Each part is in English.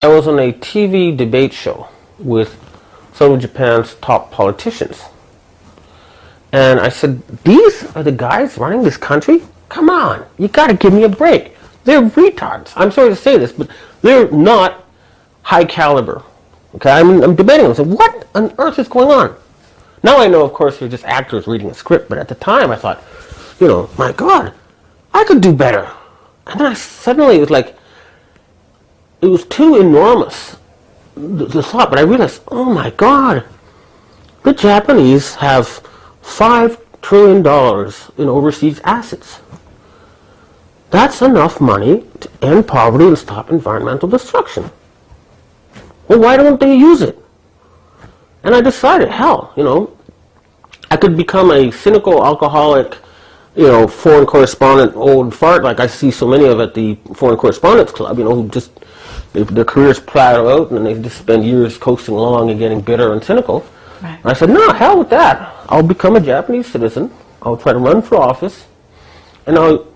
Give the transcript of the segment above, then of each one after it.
I was on a TV debate show with some of Japan's top politicians. And I said, these are the guys running this country? Come on, you gotta give me a break. They're retards. I'm sorry to say this, but they're not high caliber. Okay, I'm debating them. I said, what on earth is going on? Now I know, of course, they're just actors reading a script, but at the time I thought, you know, my God, I could do better. And then suddenly it was like, it was too enormous, the thought, but I realized, oh my God, the Japanese have $5 trillion in overseas assets. That's enough money to end poverty and stop environmental destruction. Well, why don't they use it? And I decided, hell, you know, I could become a cynical, alcoholic, you know, foreign correspondent old fart like I see so many of at the Foreign Correspondents Club, you know, who just, their careers platter out and they just spend years coasting along and getting bitter and cynical. Right. And I said, no, hell with that. I'll become a Japanese citizen. I'll try to run for office, and I'll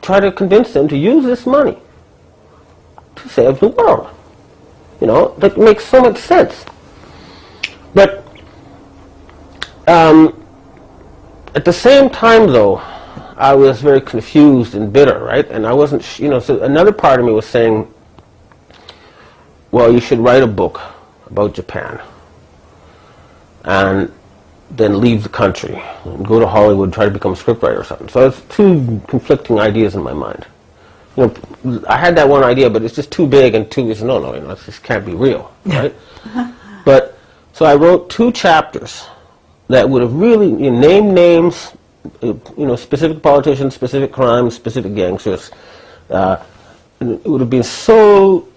try to convince them to use this money to save the world. You know, that makes so much sense. But at the same time, though, I was very confused and bitter, right? And I wasn't, you know, so another part of me was saying, well, you should write a book about Japan and then leave the country and go to Hollywood, try to become a scriptwriter or something. So it's two conflicting ideas in my mind. You know, I had that one idea, but it's just too big and too, no, you know, it just can't be real, right? But, so I wrote 2 chapters that would have really, you know, named names, you know, specific politicians, specific crimes, specific gangsters. And it would have been so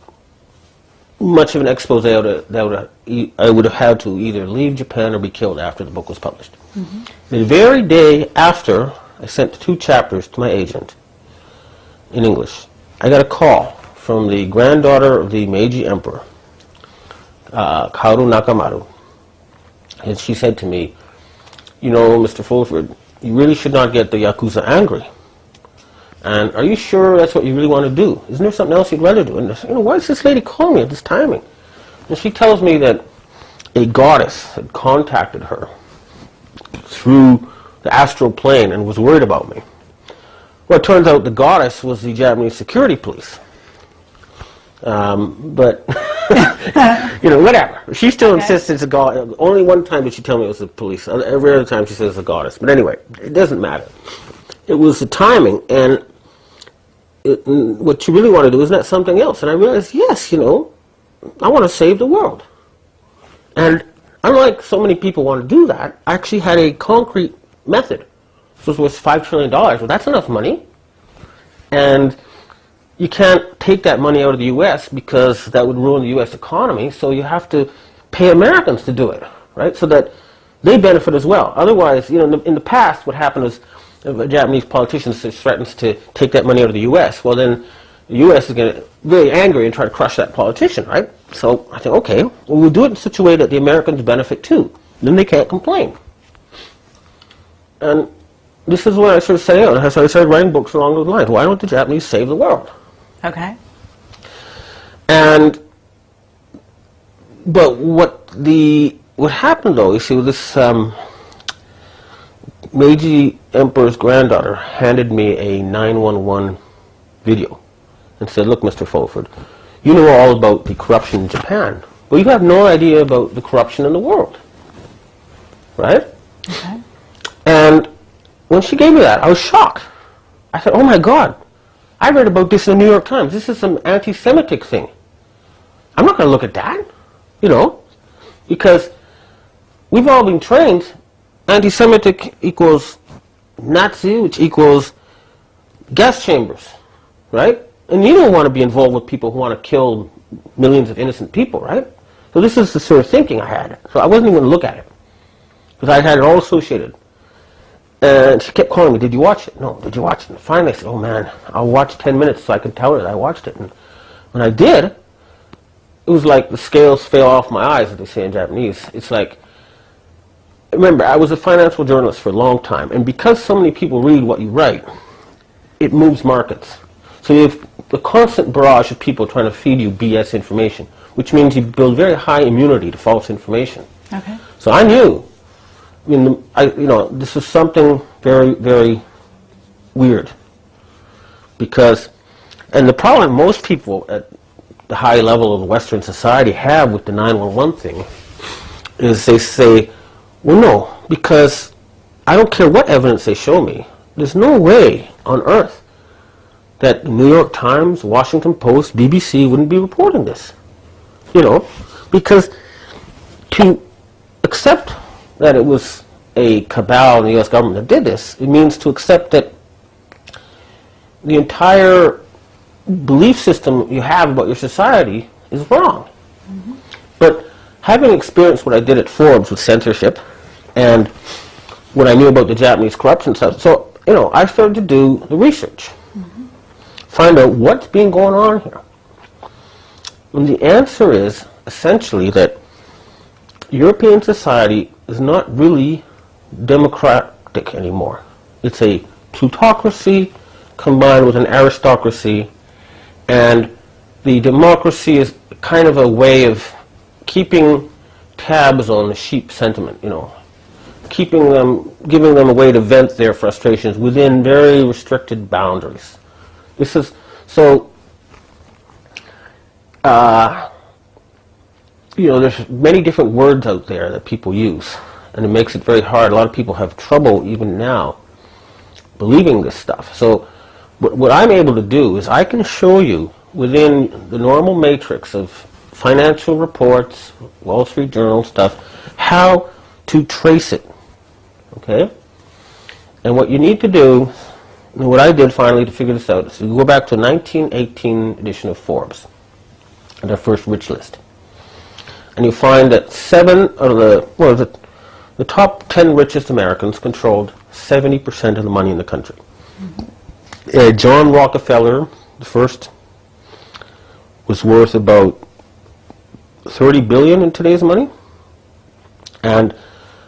much of an expose that I would have had to either leave Japan or be killed after the book was published. Mm-hmm. The very day after I sent 2 chapters to my agent in English, I got a call from the granddaughter of the Meiji Emperor, Kaoru Nakamaru. And she said to me, you know, Mr. Fulford, you really should not get the Yakuza angry. And are you sure that's what you really want to do? Isn't there something else you'd rather do? And I said, you know, why is this lady calling me at this timing? And she tells me that a goddess had contacted her through the astral plane and was worried about me. Well, it turns out the goddess was the Japanese security police. But, you know, whatever. She still insists it's a goddess. Only one time did she tell me it was the police. Every other time she says it's a goddess. But anyway, it doesn't matter. It was the timing, and what you really want to do is not something else. And I realized, yes, you know, I want to save the world. And unlike so many people want to do that, I actually had a concrete method. This was worth $5 trillion. Well, that's enough money. And you can't take that money out of the U.S. because that would ruin the U.S. economy, so you have to pay Americans to do it, right, so that they benefit as well. Otherwise, you know, in the past, what happened is a Japanese politician threatens to take that money out of the U.S., well then the U.S. is going to get very angry and try to crush that politician, right? So I think, okay, well, we'll do it in such a way that the Americans benefit too. Then they can't complain. And this is when I sort of set out. So I started writing books along those lines. Why don't the Japanese save the world? Okay. And, but what happened though, you see, this Meiji Emperor's granddaughter handed me a 911 video and said, look, Mr. Fulford, you know all about the corruption in Japan, but you have no idea about the corruption in the world, right? Okay. And when she gave me that, I was shocked. I said, oh my God, I read about this in the New York Times. This is some anti-Semitic thing. I'm not going to look at that, you know, because we've all been trained anti-Semitic equals Nazi, which equals gas chambers, right? And you don't want to be involved with people who want to kill millions of innocent people, right? So this is the sort of thinking I had. So I wasn't even going to look at it because I had it all associated. And she kept calling me, did you watch it? No, did you watch it? And finally I said, oh man, I'll watch 10 minutes so I could tell her that I watched it. And when I did, it was like the scales fell off my eyes, as they say in Japanese. It's like, remember, I was a financial journalist for a long time, and because so many people read what you write, it moves markets. So you have the constant barrage of people trying to feed you BS information. which means you build very high immunity to false information. Okay. So I knew, this is something very, very weird. Because, and the problem most people at the high level of Western society have with the 911 thing is they say, well, no, because I don't care what evidence they show me. There's no way on earth that the New York Times, Washington Post, BBC wouldn't be reporting this. Because to accept that it was a cabal in the U.S. government that did this, it means to accept that the entire belief system you have about your society is wrong. Mm-hmm. But having experienced what I did at Forbes with censorship and what I knew about the Japanese corruption stuff, so I started to do the research, find out what's being going on here. And the answer is essentially that European society is not really democratic anymore. It's a plutocracy combined with an aristocracy, and the democracy is kind of a way of keeping tabs on the sheep sentiment, keeping them, giving them a way to vent their frustrations within very restricted boundaries. This is, so, there's many different words out there that people use, and it makes it very hard. A lot of people have trouble even now believing this stuff. So what I'm able to do is I can show you within the normal matrix of financial reports, Wall Street Journal stuff, how to trace it. Okay? And what you need to do, and what I did finally to figure this out, is you go back to 1918 edition of Forbes, their first rich list. And you find that 7 of the top 10 richest Americans controlled 70% of the money in the country. Mm-hmm. John Rockefeller, the first, was worth about $30 billion in today's money, and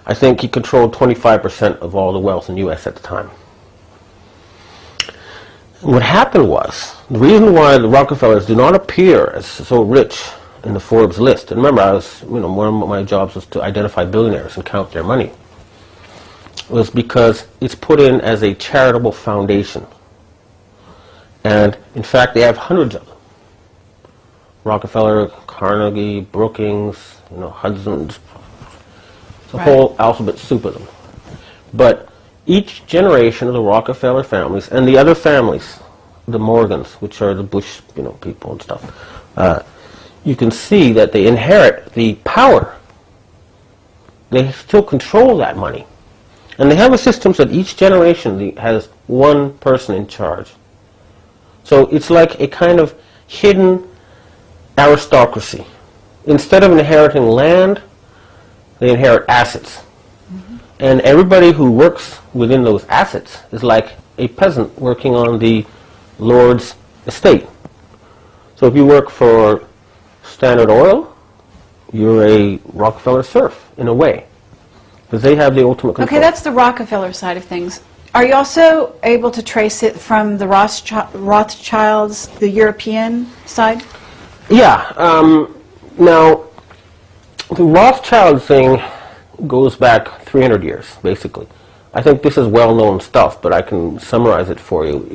I think he controlled 25% of all the wealth in the U.S. at the time. And what happened was, the reason why the Rockefellers do not appear as so rich in the Forbes list, and remember, I was, one of my jobs was to identify billionaires and count their money, was because it's put in as a charitable foundation. And in fact, they have hundreds of them. Rockefeller, Carnegie, Brookings, Hudson's, the whole alphabet soup of them. But each generation of the Rockefeller families and the other families, the Morgans, which are the Bush, people and stuff, you can see that they inherit the power. They still control that money. And they have a system so that each generation has one person in charge. So it's like a kind of hidden aristocracy. Instead of inheriting land, they inherit assets. Mm-hmm. And everybody who works within those assets is like a peasant working on the Lord's estate. So if you work for Standard Oil, you're a Rockefeller serf, in a way, because they have the ultimate control. Okay, that's the Rockefeller side of things. Are you also able to trace it from the Rothschilds, the European side? Yeah. Now, the Rothschild thing goes back 300 years, basically. I think this is well-known stuff, but I can summarize it for you.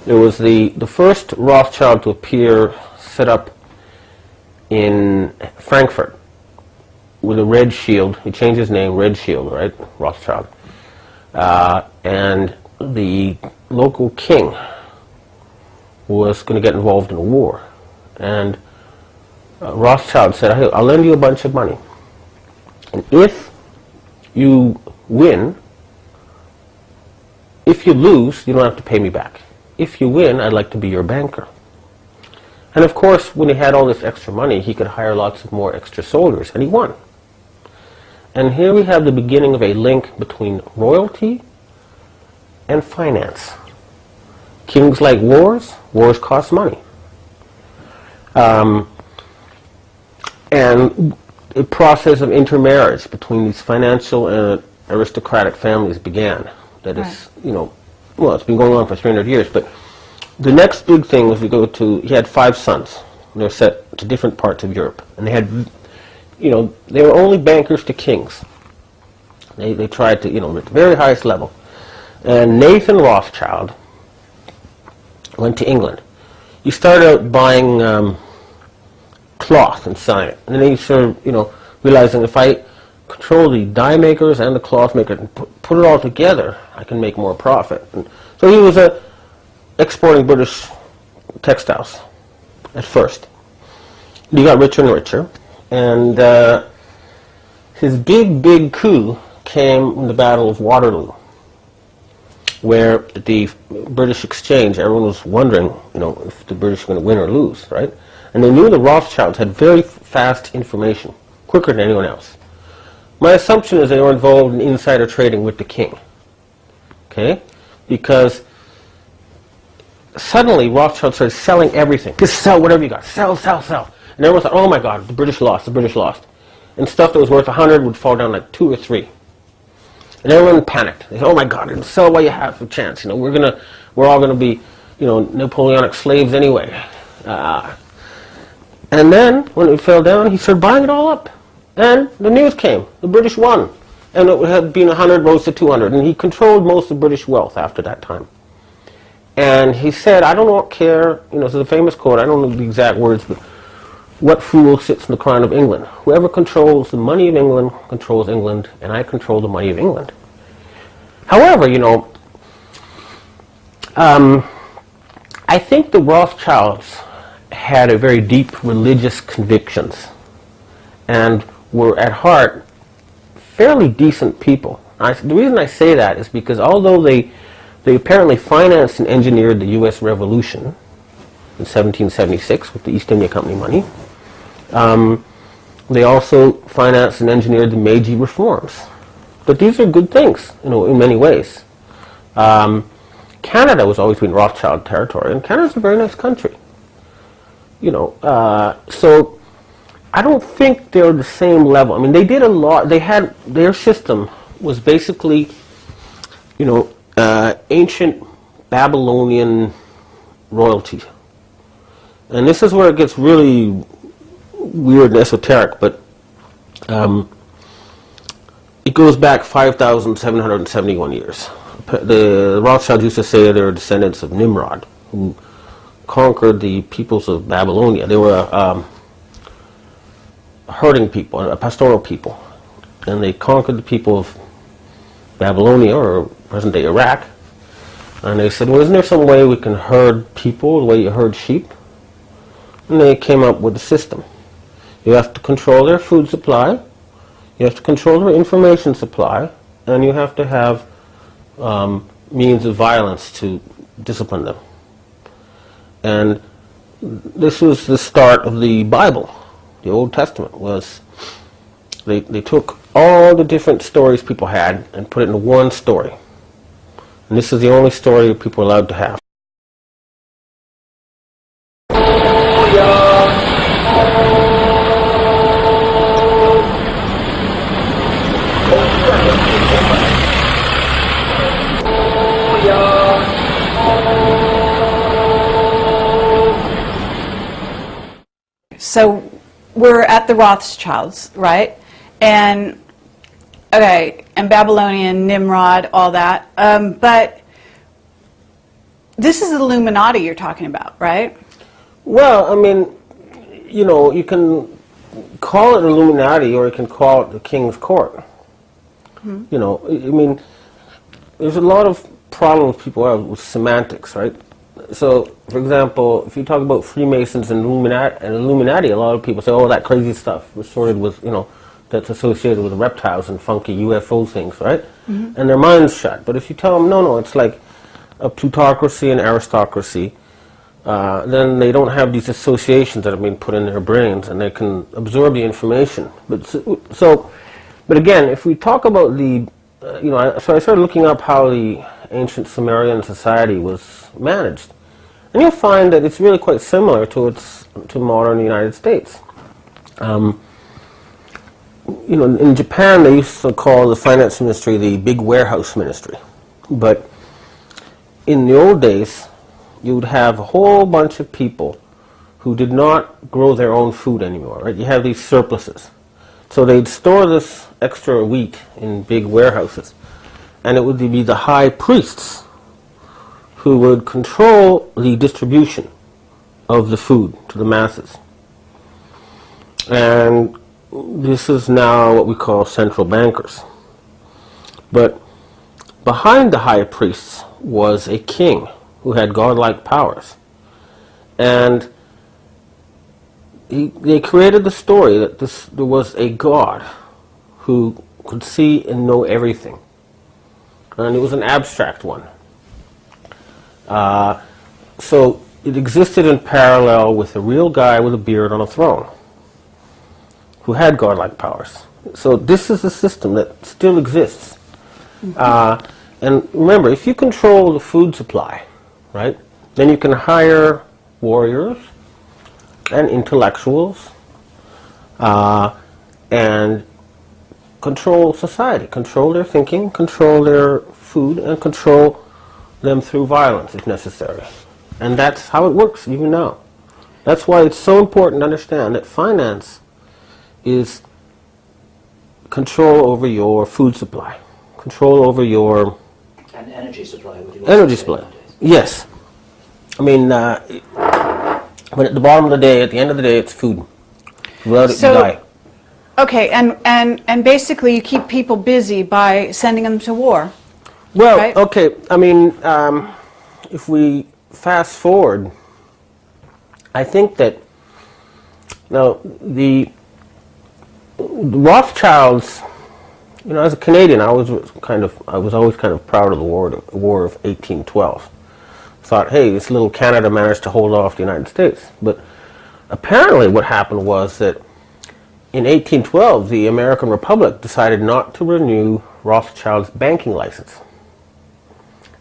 There was the first Rothschild to appear set up in Frankfurt with a red shield. He changed his name, Red Shield, right? Rothschild. And the local king was going to get involved in a war. And Rothschild said, hey, I'll lend you a bunch of money. And if you win, if you lose, you don't have to pay me back. If you win, I'd like to be your banker. And of course, when he had all this extra money, he could hire lots of more extra soldiers, and he won. And here we have the beginning of a link between royalty and finance. Kings like wars. Wars cost money. And a process of intermarriage between these financial and aristocratic families began. That is, well, it's been going on for 300 years, but the next big thing was he had 5 sons. And they're set to different parts of Europe. And they had, they were only bankers to kings. They tried to, at the very highest level. And Nathan Rothschild went to England. He started out buying cloth and selling it. And then he started, realizing if I control the dye makers and the cloth makers and put it all together, I can make more profit. And so he was exporting British textiles at first. He got richer and richer. And his big coup came in the Battle of Waterloo, where the British exchange, everyone was wondering, if the British were going to win or lose, right? And they knew the Rothschilds had very fast information, quicker than anyone else. My assumption is they were involved in insider trading with the king, okay? Because suddenly Rothschild started selling everything. Just sell whatever you got. Sell, sell, sell. And everyone thought, oh my God, the British lost, the British lost. And stuff that was worth 100 would fall down like 2 or 3. And everyone panicked. They said, oh my God, sell what you have for a chance. We're all gonna be, Napoleonic slaves anyway. And then when it fell down, he started buying it all up. And the news came. The British won. And it had been 100 rose to 200. And he controlled most of British wealth after that time. And he said, I don't care, it's a famous quote, I don't know the exact words, but what fool sits in the crown of England? Whoever controls the money of England controls England, and I control the money of England. However, I think the Rothschilds had a very deep religious convictions and were at heart fairly decent people. The reason I say that is because although they apparently financed and engineered the U.S. Revolution in 1776 with the East India Company money, they also financed and engineered the Meiji reforms. But these are good things, in many ways. Canada was always been Rothschild territory, and Canada's a very nice country. So I don't think they're the same level. I mean, they did a lot. Their system was basically, ancient Babylonian royalty. And this is where it gets really weird and esoteric, but it goes back 5,771 years. The Rothschilds used to say they're descendants of Nimrod, who conquered the peoples of Babylonia. They were a herding people, a pastoral people, and they conquered the people of Babylonia, or present-day Iraq. And they said, well, isn't there some way we can herd people the way you herd sheep? And they came up with a system. You have to control their food supply, you have to control their information supply, and you have to have means of violence to discipline them. And this was the start of the Bible. The Old Testament was, they took all the different stories people had and put it into one story. And this is the only story people are allowed to have. So we're at the Rothschilds, right? And okay, and Babylonian, Nimrod, all that. But this is the Illuminati you're talking about, right? Well, I mean, you can call it Illuminati or you can call it the King's Court. Mm-hmm. I mean, there's a lot of problems people have with semantics, right? So, for example, if you talk about Freemasons and Illuminati, a lot of people say, oh, that crazy stuff was sorted with, that's associated with reptiles and funky UFO things, right? Mm-hmm. And their minds shut. But if you tell them, no, it's like a plutocracy and aristocracy, then they don't have these associations that have been put in their brains, and they can absorb the information. But again, if we talk about the, so I started looking up how the ancient Sumerian society was managed, and you'll find that it's really quite similar to modern United States. In Japan, they used to call the finance ministry the big warehouse ministry, but in the old days, you would have a whole bunch of people who did not grow their own food anymore, right? You have these surpluses. So they'd store this extra wheat in big warehouses, and it would be the high priests who would control the distribution of the food to the masses. And this is now what we call central bankers. But behind the high priests was a king who had godlike powers. And they created the story that there was a god who could see and know everything. And it was an abstract one. So it existed in parallel with a real guy with a beard on a throne who had godlike powers. So this is a system that still exists. And remember, if you control the food supply, right, then you can hire warriors and intellectuals and control society, control their thinking, control their food, and control them through violence if necessary. And that's how it works even now. That's why it's so important to understand that finance is control over your food supply, control over your... And energy supply. Energy supply, yes. I mean, but at the bottom of the day, at the end of the day, it's food. Without it, you die. Okay, and basically you keep people busy by sending them to war. Well, right? okay, I mean, if we fast forward, I think that, now, the Rothschilds, you know, as a Canadian, I was always kind of proud of the War of 1812. Thought, hey, this little Canada managed to hold off the United States. But apparently what happened was that in 1812, the American Republic decided not to renew Rothschild's banking license.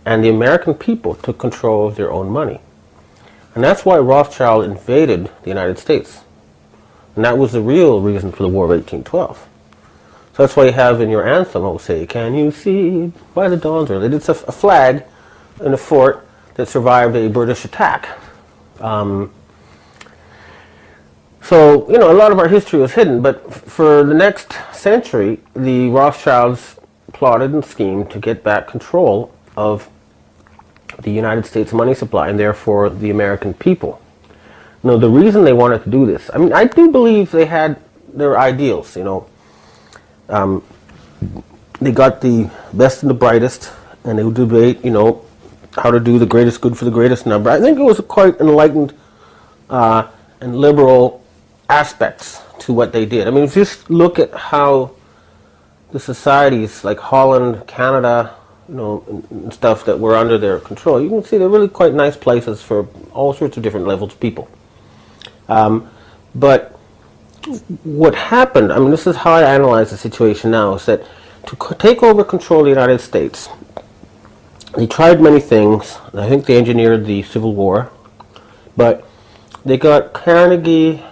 And the American people took control of their own money. And that's why Rothschild invaded the United States. And that was the real reason for the War of 1812. So that's why you have in your anthem, it will say, "Can you see by the dawn's early?" It's a flag in a fort that survived a British attack. So, you know, a lot of our history was hidden, but for the next century, the Rothschilds plotted and schemed to get back control of the United States money supply and therefore the American people. Now, the reason they wanted to do this, I mean, I do believe they had their ideals, you know. They got the best and the brightest, and they would debate, you know, how to do the greatest good for the greatest number. I think it was quite enlightened and liberal aspects to what they did. I mean, if you just look at how the societies like Holland, Canada, you know, and stuff that were under their control, you can see they're really quite nice places for all sorts of different levels of people. But what happened, I mean, this is how I analyze the situation now, is that to take over control of the United States, they tried many things. I think they engineered the Civil War, but they got Carnegie,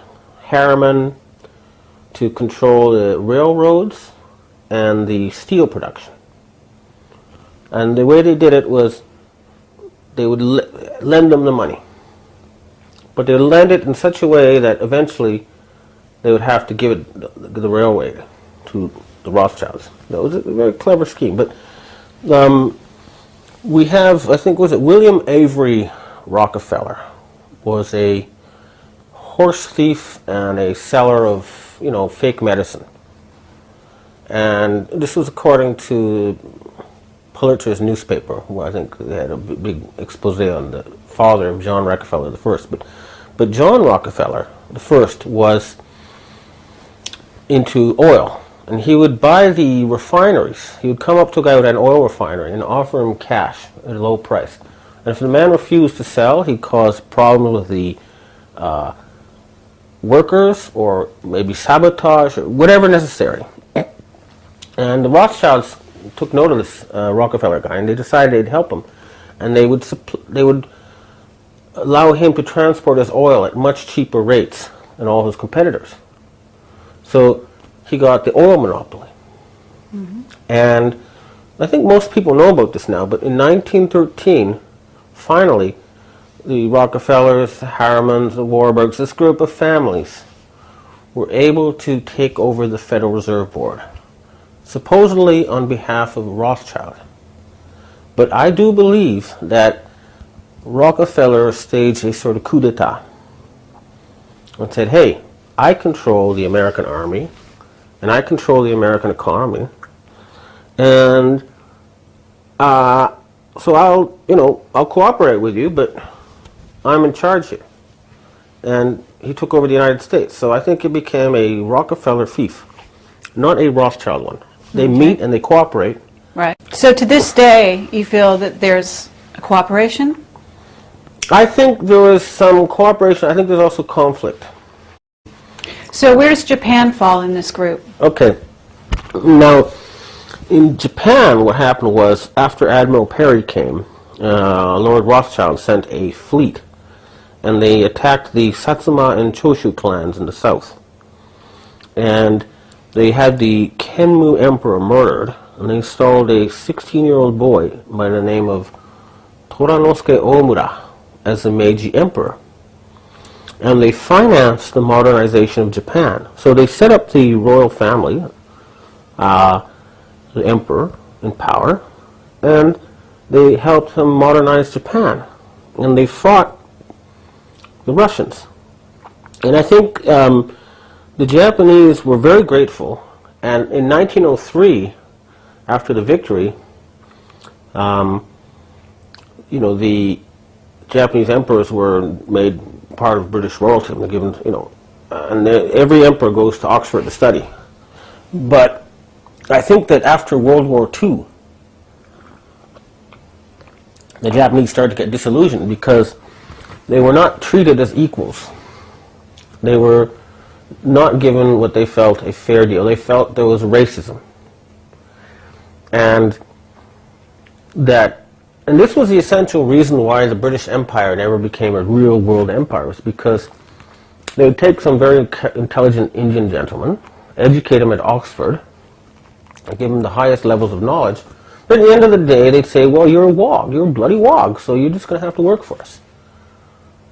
Harriman to control the railroads and the steel production. And the way they did it was they would lend them the money. But they would lend it in such a way that eventually they would have to give it the railway to the Rothschilds. That was a very clever scheme. But we have, I think, was it William Avery Rockefeller was a horse thief and a seller of, you know, fake medicine. And this was according to Pulitzer's newspaper, where I think they had a big expose on the father of John Rockefeller the first. But John Rockefeller the first was into oil. And he would buy the refineries. He would come up to a guy with an oil refinery and offer him cash at a low price. And if the man refused to sell, he'd cause problems with the workers or maybe sabotage or whatever necessary. And the Rothschilds took note of this Rockefeller guy, and they decided they'd help him. And they would allow him to transport his oil at much cheaper rates than all his competitors. So he got the oil monopoly. Mm-hmm. And I think most people know about this now, but in 1913, finally, the Rockefellers, the Harrimans, the Warburgs, this group of families were able to take over the Federal Reserve Board, supposedly on behalf of Rothschild. But I do believe that Rockefeller staged a sort of coup d'etat and said, hey, I control the American army and I control the American economy, and so I'll cooperate with you, but I'm in charge here. And he took over the United States. So I think it became a Rockefeller fief, not a Rothschild one. They meet and they cooperate. Right. So to this day, you feel that there's a cooperation? I think there was some cooperation. I think there's also conflict. So where does Japan fall in this group? Okay. Now, in Japan, what happened was, after Admiral Perry came, Lord Rothschild sent a fleet, and they attacked the Satsuma and Choshu clans in the south. And they had the Kenmu Emperor murdered, and they installed a 16-year-old boy by the name of Toranosuke Omura as the Meiji Emperor. And they financed the modernization of Japan. So they set up the royal family, the emperor in power, and they helped him modernize Japan. And they fought the Russians. And I think the Japanese were very grateful. And in 1903, after the victory, the Japanese emperors were made part of British royalty, and given, and every emperor goes to Oxford to study. But I think that after World War II, the Japanese started to get disillusioned because they were not treated as equals. They were not given what they felt a fair deal. They felt there was racism. And this was the essential reason why the British Empire never became a real world empire, was because they would take some very intelligent Indian gentleman, educate him at Oxford, and give him the highest levels of knowledge. But at the end of the day, they'd say, well, you're a wog, you're a bloody wog, so you're just going to have to work for us.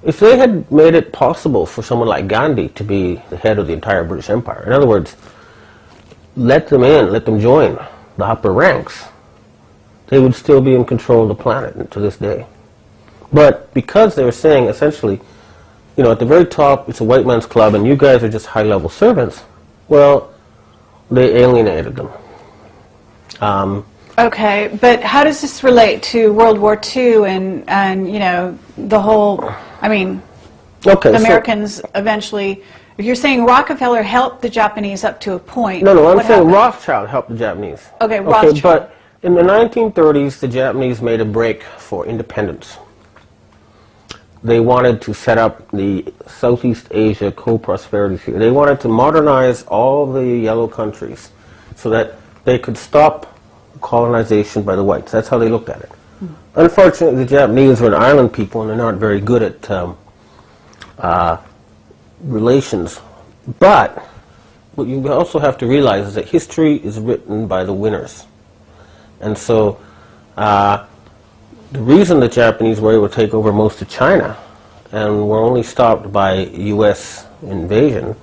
If they had made it possible for someone like Gandhi to be the head of the entire British Empire, in other words, let them in, let them join the upper ranks, they would still be in control of the planet to this day. But because they were saying, essentially, at the very top, it's a white man's club, and you guys are just high-level servants, well, they alienated them. Okay, but how does this relate to World War II and the whole, Okay, Americans eventually, if you're saying Rockefeller helped the Japanese up to a point. No, I'm what saying happened? Rothschild helped the Japanese. Okay, Rothschild. But in the 1930s, the Japanese made a break for independence. They wanted to set up the Southeast Asia co-prosperity theory. They wanted to modernize all the yellow countries so that they could stop colonization by the whites. That's how they looked at it. Unfortunately, the Japanese are an island people, and they're not very good at relations. But what you also have to realize is that history is written by the winners. And so the reason the Japanese were able to take over most of China and were only stopped by U.S. invasion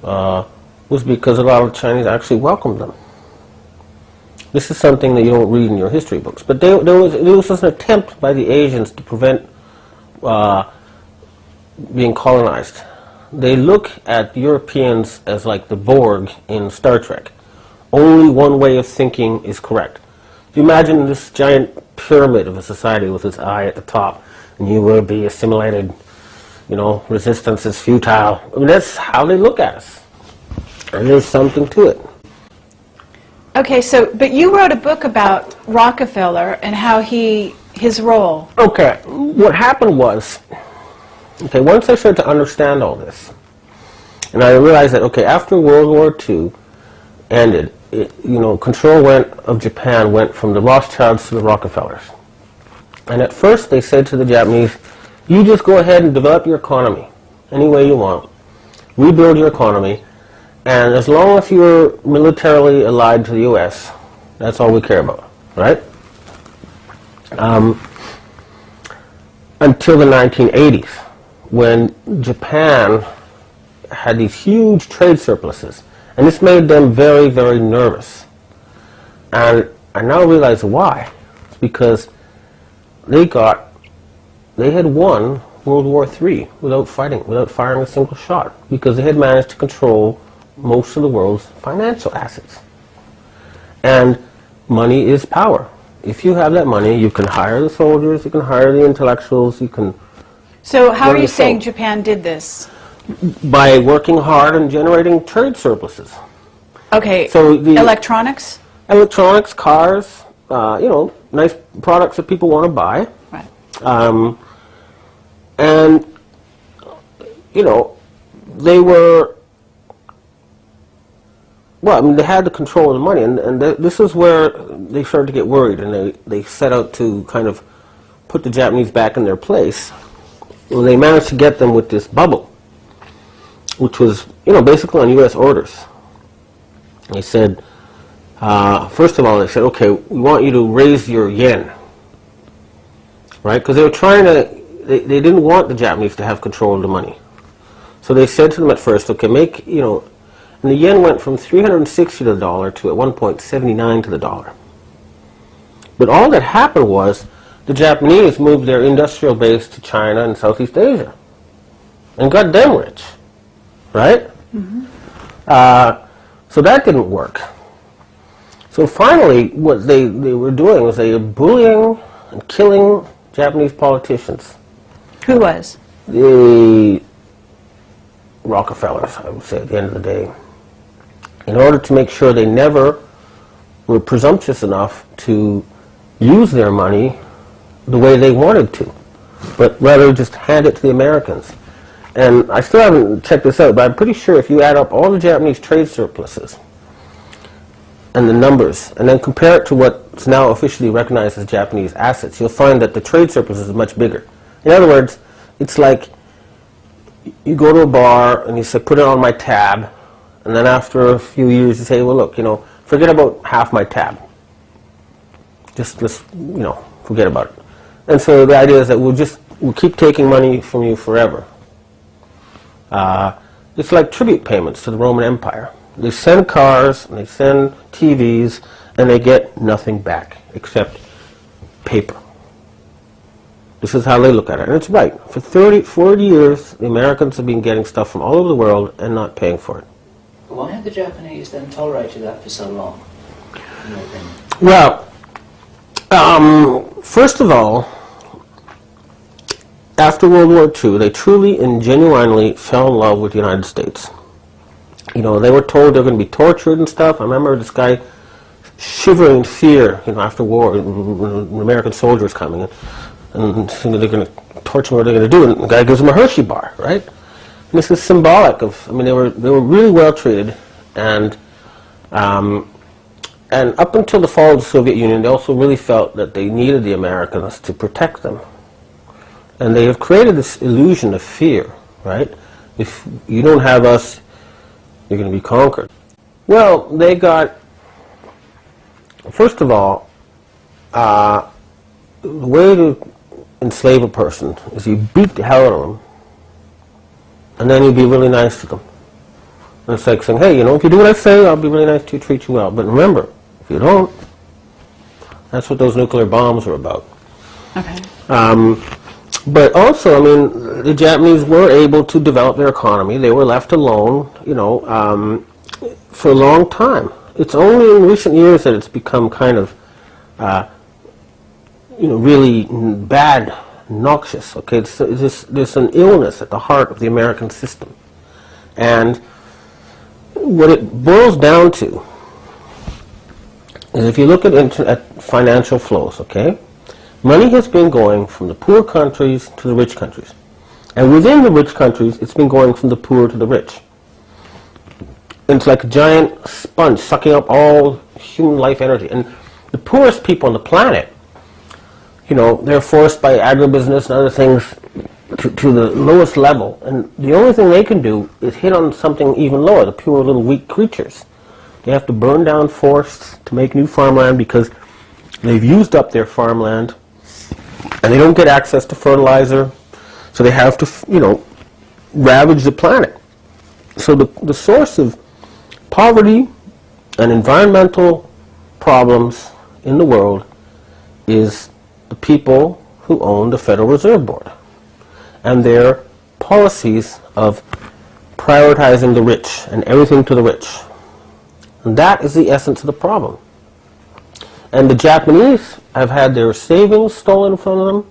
was because a lot of Chinese actually welcomed them. This is something that you don't read in your history books. But there was an attempt by the Asians to prevent being colonized. They look at Europeans as like the Borg in Star Trek. Only one way of thinking is correct. You imagine this giant pyramid of a society with its eye at the top, and you will be assimilated, resistance is futile. That's how they look at us. And there's something to it. Okay, but you wrote a book about Rockefeller and how his role. Okay, what happened was, once I started to understand all this, and I realized that, after World War II ended, control of Japan went from the Rothschilds to the Rockefellers. And at first they said to the Japanese, you just go ahead and develop your economy any way you want. Rebuild your economy. And as long as you're militarily allied to the U.S., that's all we care about, right? until the 1980s, when Japan had these huge trade surpluses. And this made them very, very nervous. And I now realize why. It's because they had won World War III without fighting, without firing a single shot, because they had managed to control most of the world's financial assets. And money is power. If you have that money, you can hire the soldiers, you can hire the intellectuals, you can... So how are you saying Japan did this? By working hard and generating trade surpluses. Okay, so electronics? Electronics, cars, you know, nice products that people want to buy. Right. And, you know, they were... Well, I mean, they had the control of the money, and this is where they started to get worried, and they set out to kind of put the Japanese back in their place. Well, they managed to get them with this bubble, which was, you know, basically on U.S. orders. They said, first of all, they said, okay, we want you to raise your yen, right? Because they were trying to, they didn't want the Japanese to have control of the money. So they said to them at first, okay, make, you know, and the yen went from 360 to the dollar to at one point 79 to the dollar. But all that happened was the Japanese moved their industrial base to China and Southeast Asia and got them rich, right? Mm-hmm. So that didn't work. So finally, what they were doing was they were bullying and killing Japanese politicians. Who was? The Rockefellers, I would say, at the end of the day. In order to make sure they never were presumptuous enough to use their money the way they wanted to, but rather just hand it to the Americans. And I still haven't checked this out, but I'm pretty sure if you add up all the Japanese trade surpluses and the numbers, and then compare it to what's now officially recognized as Japanese assets, you'll find that the trade surplus is much bigger. In other words, it's like you go to a bar and you say, put it on my tab, and then after a few years you say, well, look, you know, forget about half my tab. Just, you know, forget about it. And so the idea is that we'll keep taking money from you forever. It's like tribute payments to the Roman Empire. They send cars, and they send TVs, and they get nothing back except paper. This is how they look at it. And it's right. For 30, 40 years, the Americans have been getting stuff from all over the world and not paying for it. Why have the Japanese then tolerated that for so long, in your opinion? Well, first of all, after World War II, they truly and genuinely fell in love with the United States. You know, they were told they were going to be tortured and stuff. I remember this guy shivering in fear, you know, after war, when American soldiers coming in, and thinking they're going to torture him, what are they going to do? And the guy gives him a Hershey bar, right? And this is symbolic of, I mean, they were really well treated, and up until the fall of the Soviet Union, they also really felt that they needed the Americans to protect them. And they have created this illusion of fear, right? If you don't have us, you're going to be conquered. Well, they got, first of all, the way to enslave a person is you beat the hell out of them, and then you be really nice to them. And it's like saying, hey, you know, if you do what I say, I'll be really nice to you, treat you well. But remember, if you don't, that's what those nuclear bombs are about. Okay. But also, I mean, the Japanese were able to develop their economy. They were left alone, you know, for a long time. It's only in recent years that it's become kind of, you know, really bad, noxious. Okay, there's an illness at the heart of the American system, and what it boils down to is if you look at financial flows, okay. Money has been going from the poor countries to the rich countries. And within the rich countries, it's been going from the poor to the rich. And it's like a giant sponge sucking up all human life energy. And the poorest people on the planet, you know, they're forced by agribusiness and other things to the lowest level. And the only thing they can do is hit on something even lower, the poor little weak creatures. They have to burn down forests to make new farmland because they've used up their farmland. And they don't get access to fertilizer, so they have to, ravage the planet. So the source of poverty and environmental problems in the world is the people who own the Federal Reserve Board and their policies of prioritizing the rich and everything to the rich. And that is the essence of the problem. And the Japanese have had their savings stolen from them,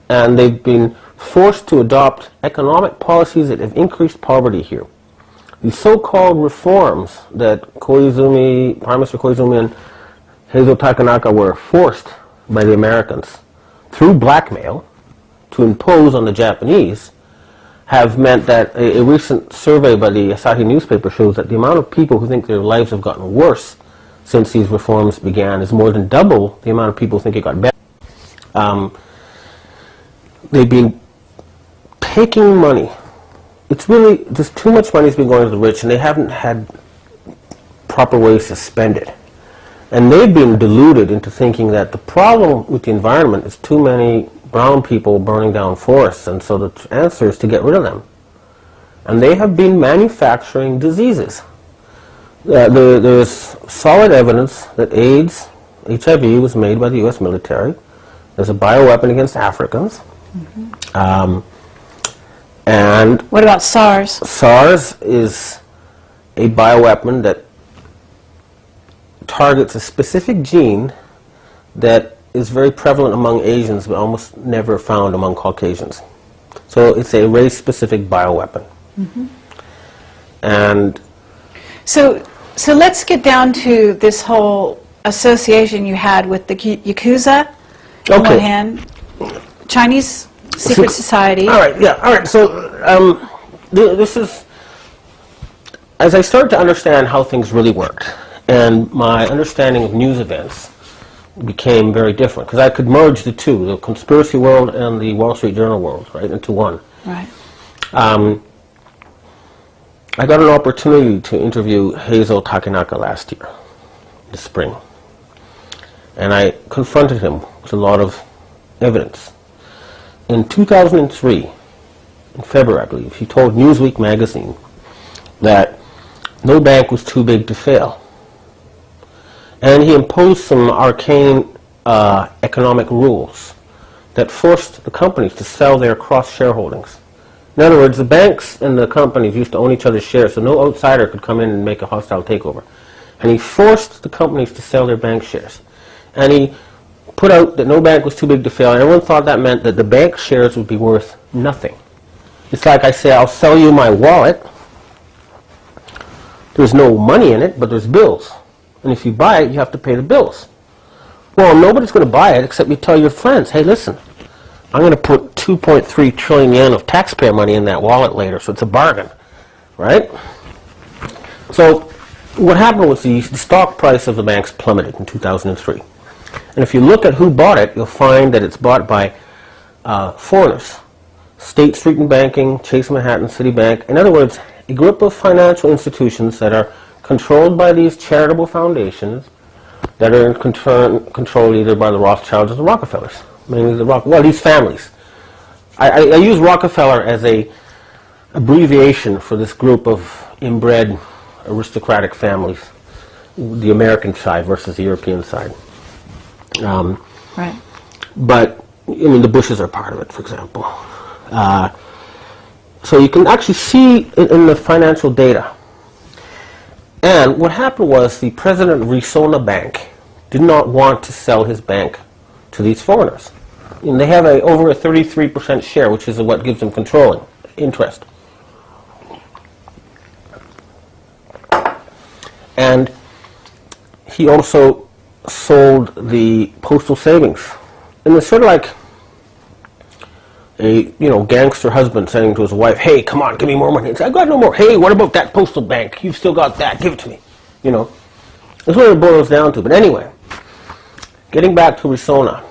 and they've been forced to adopt economic policies that have increased poverty here. The so-called reforms that Prime Minister Koizumi and Heizo Takenaka were forced by the Americans through blackmail to impose on the Japanese have meant that a recent survey by the Asahi newspaper shows that the amount of people who think their lives have gotten worse since these reforms began is more than double the amount of people who think it got better. They've been taking money. It's really just too much money has been going to the rich, and they haven't had proper ways to spend it. And they've been deluded into thinking that the problem with the environment is too many brown people burning down forests, and so the answer is to get rid of them. And they have been manufacturing diseases. There's solid evidence that AIDS, HIV, was made by the U.S. military. There's a bioweapon against Africans. Mm-hmm. And what about SARS? SARS is a bioweapon that targets a specific gene that is very prevalent among Asians but almost never found among Caucasians. So it's a race-specific bioweapon. Mm-hmm. And so let's get down to this whole association you had with the Yakuza. On one hand, Chinese secret society. All right, yeah, all right. So this is, as I started to understand how things really worked, and my understanding of news events became very different, because I could merge the two, the conspiracy world and the Wall Street Journal world, right, into one. Right. I got an opportunity to interview Heizo Takenaka last year, this spring, and I confronted him with a lot of evidence. In 2003, in February, I believe, he told Newsweek magazine that no bank was too big to fail. And he imposed some arcane economic rules that forced the companies to sell their cross-shareholdings. In other words, the banks and the companies used to own each other's shares, so no outsider could come in and make a hostile takeover. And he forced the companies to sell their bank shares. And he put out that no bank was too big to fail, and everyone thought that meant that the bank shares would be worth nothing. It's like I say, I'll sell you my wallet. There's no money in it, but there's bills. And if you buy it, you have to pay the bills. Well, nobody's going to buy it except you tell your friends, hey, listen, I'm going to put 2.3 trillion yen of taxpayer money in that wallet later, so it's a bargain, right? So what happened was the stock price of the banks plummeted in 2003. And if you look at who bought it, you'll find that it's bought by foreigners. State Street and Banking, Chase Manhattan, Citibank. In other words, a group of financial institutions that are controlled by these charitable foundations that are controlled either by the Rothschilds or the Rockefellers. Mainly these families. I use Rockefeller as a abbreviation for this group of inbred aristocratic families, the American side versus the European side. Right. But, I mean, the Bushes are part of it, for example. So you can actually see in the financial data. And what happened was the president of Risona Bank did not want to sell his bank to these foreigners. And they have over a 33% share, which is what gives them controlling interest. And he also sold the postal savings. And it's sort of like a gangster husband saying to his wife, hey, come on, give me more money. He said, I've got no more. Hey, what about that postal bank? You've still got that. Give it to me. That's what it boils down to. But anyway, getting back to Risona,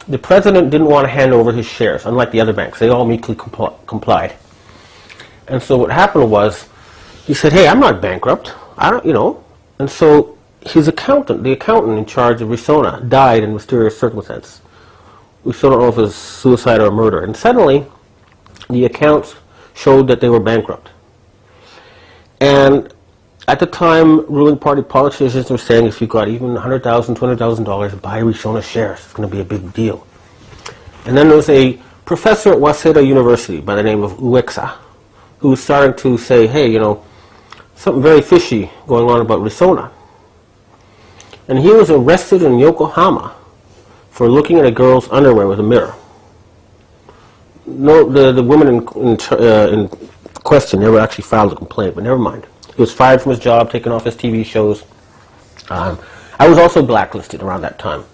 the president didn't want to hand over his shares, unlike the other banks. They all meekly complied. And so what happened was, he said, hey, I'm not bankrupt. I don't, And so his accountant, the accountant in charge of Risona, died in mysterious circumstances. We still don't know if it was suicide or murder. And suddenly, the accounts showed that they were bankrupt. And at the time, ruling party politicians were saying if you got even $100,000, $200,000, buy Risona shares. It's going to be a big deal. And then there was a professor at Waseda University by the name of Uexa, who was starting to say, hey, you know, something very fishy going on about Risona. And he was arrested in Yokohama for looking at a girl's underwear with a mirror. No, the woman in question never actually filed a complaint, but never mind. He was fired from his job, taken off his TV shows. I was also blacklisted around that time.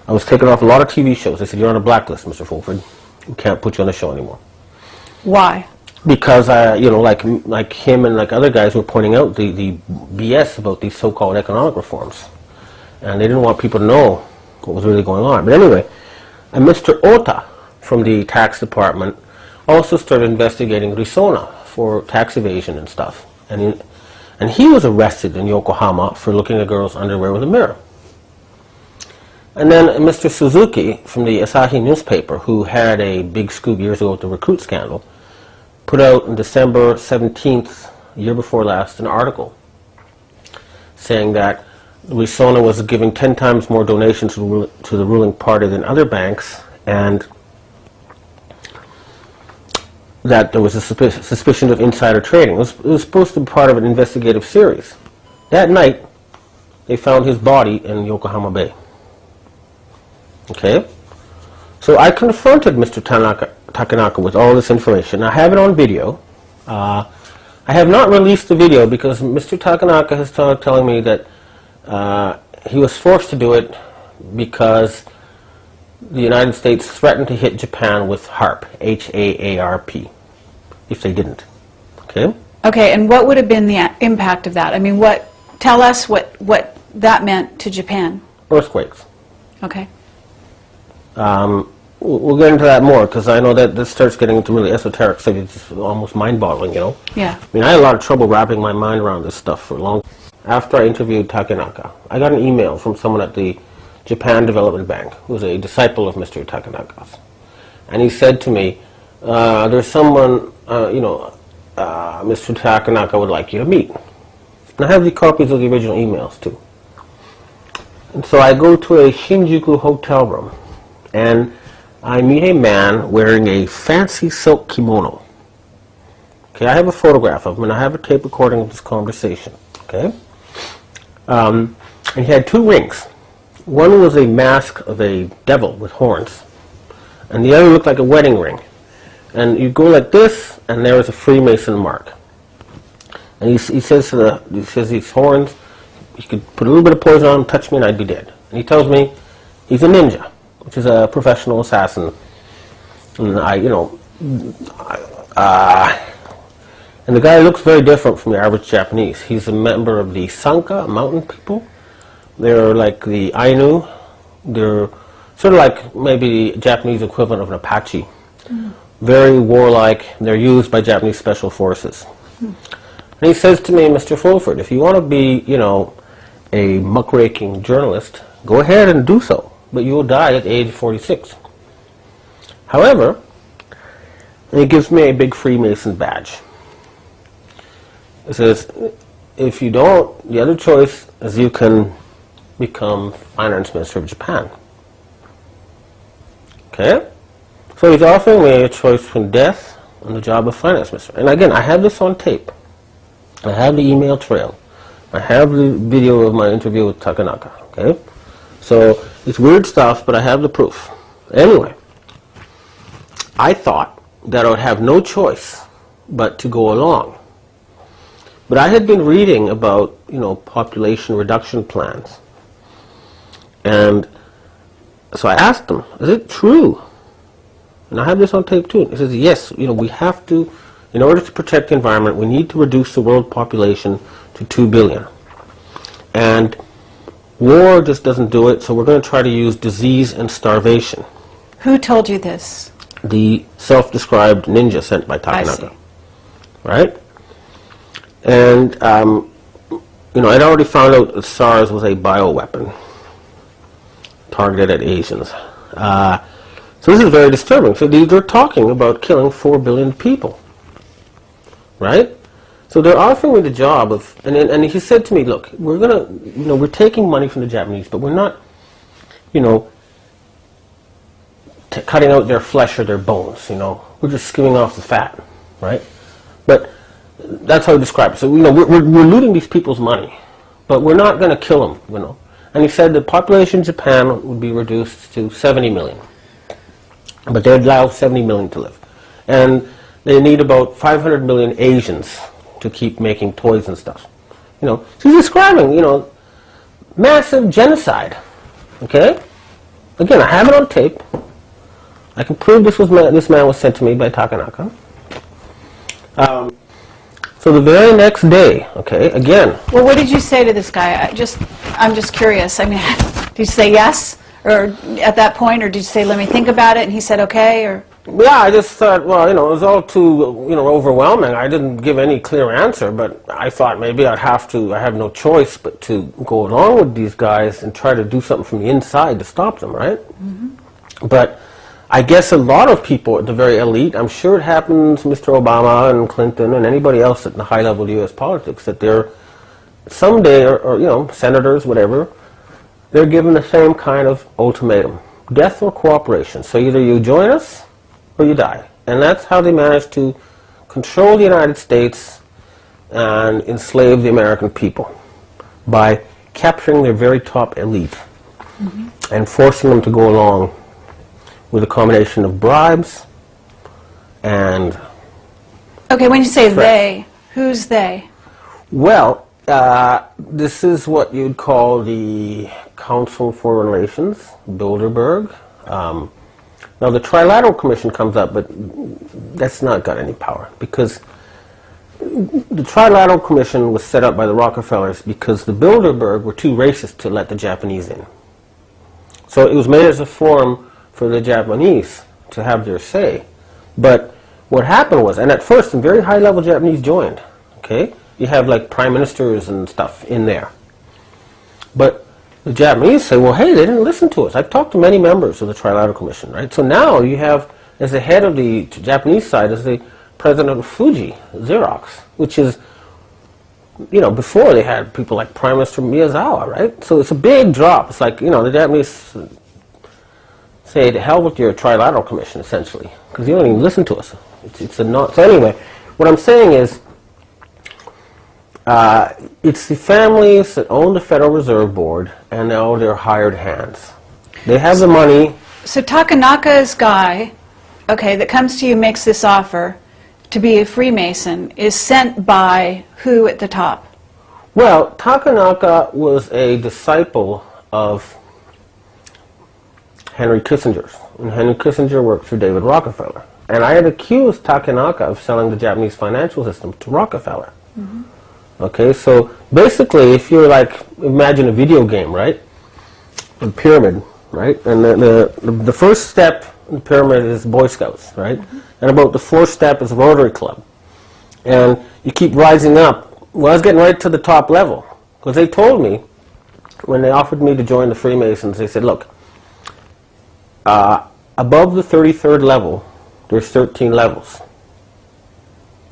I was taken off a lot of TV shows. They said, you're on a blacklist, Mr. Fulford. We can't put you on the show anymore. Why? Because, you know, like him and like other guys were pointing out the BS about these so-called economic reforms. And they didn't want people to know what was really going on. But anyway, and Mr. Ota from the tax department also started investigating Risona for tax evasion and stuff. And he was arrested in Yokohama for looking at girls' underwear with a mirror. And then Mr. Suzuki from the Asahi newspaper, who had a big scoop years ago with the recruit scandal, put out on December 17th, year before last, an article saying that Risona was giving 10 times more donations to the ruling party than other banks, and that there was a suspicion of insider trading. It was supposed to be part of an investigative series. That night, they found his body in Yokohama Bay. Okay? So I confronted Mr. Takanaka with all this information. I have it on video. I have not released the video because Mr. Takanaka has telling me that he was forced to do it because the United States threatened to hit Japan with HAARP, H-A-A-R-P, if they didn't. Okay? Okay, and what would have been the impact of that? I mean, tell us what that meant to Japan. Earthquakes. Okay. We'll get into that more because I know that this starts getting into really esoteric stuff. It's almost mind-boggling, you know? Yeah. I mean, I had a lot of trouble wrapping my mind around this stuff for a long time. After I interviewed Takanaka, I got an email from someone at the Japan Development Bank, who was a disciple of Mr. Takanaka's. And he said to me, there's someone, Mr. Takanaka would like you to meet. And I have the copies of the original emails, too. And so I go to a Shinjuku hotel room, and I meet a man wearing a fancy silk kimono. Okay, I have a photograph of him, and I have a tape recording of this conversation. Okay? And he had two rings. One was a mask of a devil with horns, and the other looked like a wedding ring. And you go like this, and there is a Freemason mark. And he says these horns, you could put a little bit of poison on them, touch me, and I'd be dead. And he tells me he's a ninja, which is a professional assassin. And and the guy looks very different from the average Japanese. He's a member of the Sanka mountain people. They're like the Ainu. They're sort of like maybe the Japanese equivalent of an Apache. Mm. Very warlike. They're used by Japanese special forces. Mm. And he says to me, Mr. Fulford, if you want to be, a muckraking journalist, go ahead and do so. But you will die at the age of 46. However, he gives me a big Freemason badge. It says, if you don't, the other choice is you can become finance minister of Japan. Okay? So he's offering me a choice between death and the job of finance minister. And again, I have this on tape. I have the email trail. I have the video of my interview with Takanaka. Okay? So it's weird stuff, but I have the proof. Anyway, I thought that I would have no choice but to go along. But I had been reading about, population reduction plans. And so I asked him, is it true? And I have this on tape too. He says, yes, we have to, in order to protect the environment, we need to reduce the world population to 2 billion. And war just doesn't do it, so we're going to try to use disease and starvation. Who told you this? The self-described ninja sent by Takanaka. Right? And, I'd already found out that SARS was a bioweapon targeted at Asians. So this is very disturbing. So they're talking about killing 4 billion people, right? So they're offering me the job of, and he said to me, look, we're gonna, we're taking money from the Japanese, but we're not, cutting out their flesh or their bones. We're just skimming off the fat, right? But that's how he described it. So we're looting these people's money, but we're not going to kill them. And he said the population in Japan would be reduced to 70 million. But they'd allow 70 million to live. And they need about 500 million Asians to keep making toys and stuff. So he's describing, massive genocide. Okay? Again, I have it on tape. I can prove this man was sent to me by Takanaka. So the very next day, okay, again. Well, what did you say to this guy? I'm just curious. I mean, did you say yes, or at that point, or did you say let me think about it? And he said okay, or? Yeah, I just thought, well, it was all too, overwhelming. I didn't give any clear answer, but I thought maybe I have no choice but to go along with these guys and try to do something from the inside to stop them, right? Mm-hmm. But I guess a lot of people at the very elite, I'm sure it happens, Mr. Obama and Clinton and anybody else at the high level of U.S. politics, that they're someday, or senators, whatever, they're given the same kind of ultimatum, death or cooperation. So either you join us or you die. And that's how they managed to control the United States and enslave the American people, by capturing their very top elite and forcing them to go along with a combination of bribes and... Okay, when you say they, who's they? Well, this is what you'd call the Council on Foreign Relations, Bilderberg. Now the Trilateral Commission comes up, but that's not got any power, because the Trilateral Commission was set up by the Rockefellers because the Bilderberg were too racist to let the Japanese in. So it was made as a forum for the Japanese to have their say. But what happened was, and at first some very high-level Japanese joined, okay? You have like prime ministers and stuff in there. But the Japanese say, well, hey, they didn't listen to us. I've talked to many members of the Trilateral Commission, right? So now you have, as the head of the Japanese side, as the president of Fuji, Xerox, which is, before they had people like Prime Minister Miyazawa, right? So it's a big drop. It's like, the Japanese say, to hell with your Trilateral Commission, essentially, because you don't even listen to us. It's a not. So anyway, what I'm saying is, it's the families that own the Federal Reserve Board and now their hired hands. They have the money. So Takanaka's guy, okay, that comes to you, makes this offer to be a Freemason, is sent by who at the top? Well, Takanaka was a disciple of Henry Kissinger's, and Henry Kissinger worked for David Rockefeller. And I had accused Takanaka of selling the Japanese financial system to Rockefeller. Mm-hmm. Okay, so basically, if you're like, imagine a video game, right? A pyramid, right? And the first step in the pyramid is Boy Scouts, right? Mm-hmm. And about the fourth step is Rotary Club. And you keep rising up. Well, I was getting right to the top level, because they told me, when they offered me to join the Freemasons, they said, look, above the 33rd level, there's 13 levels.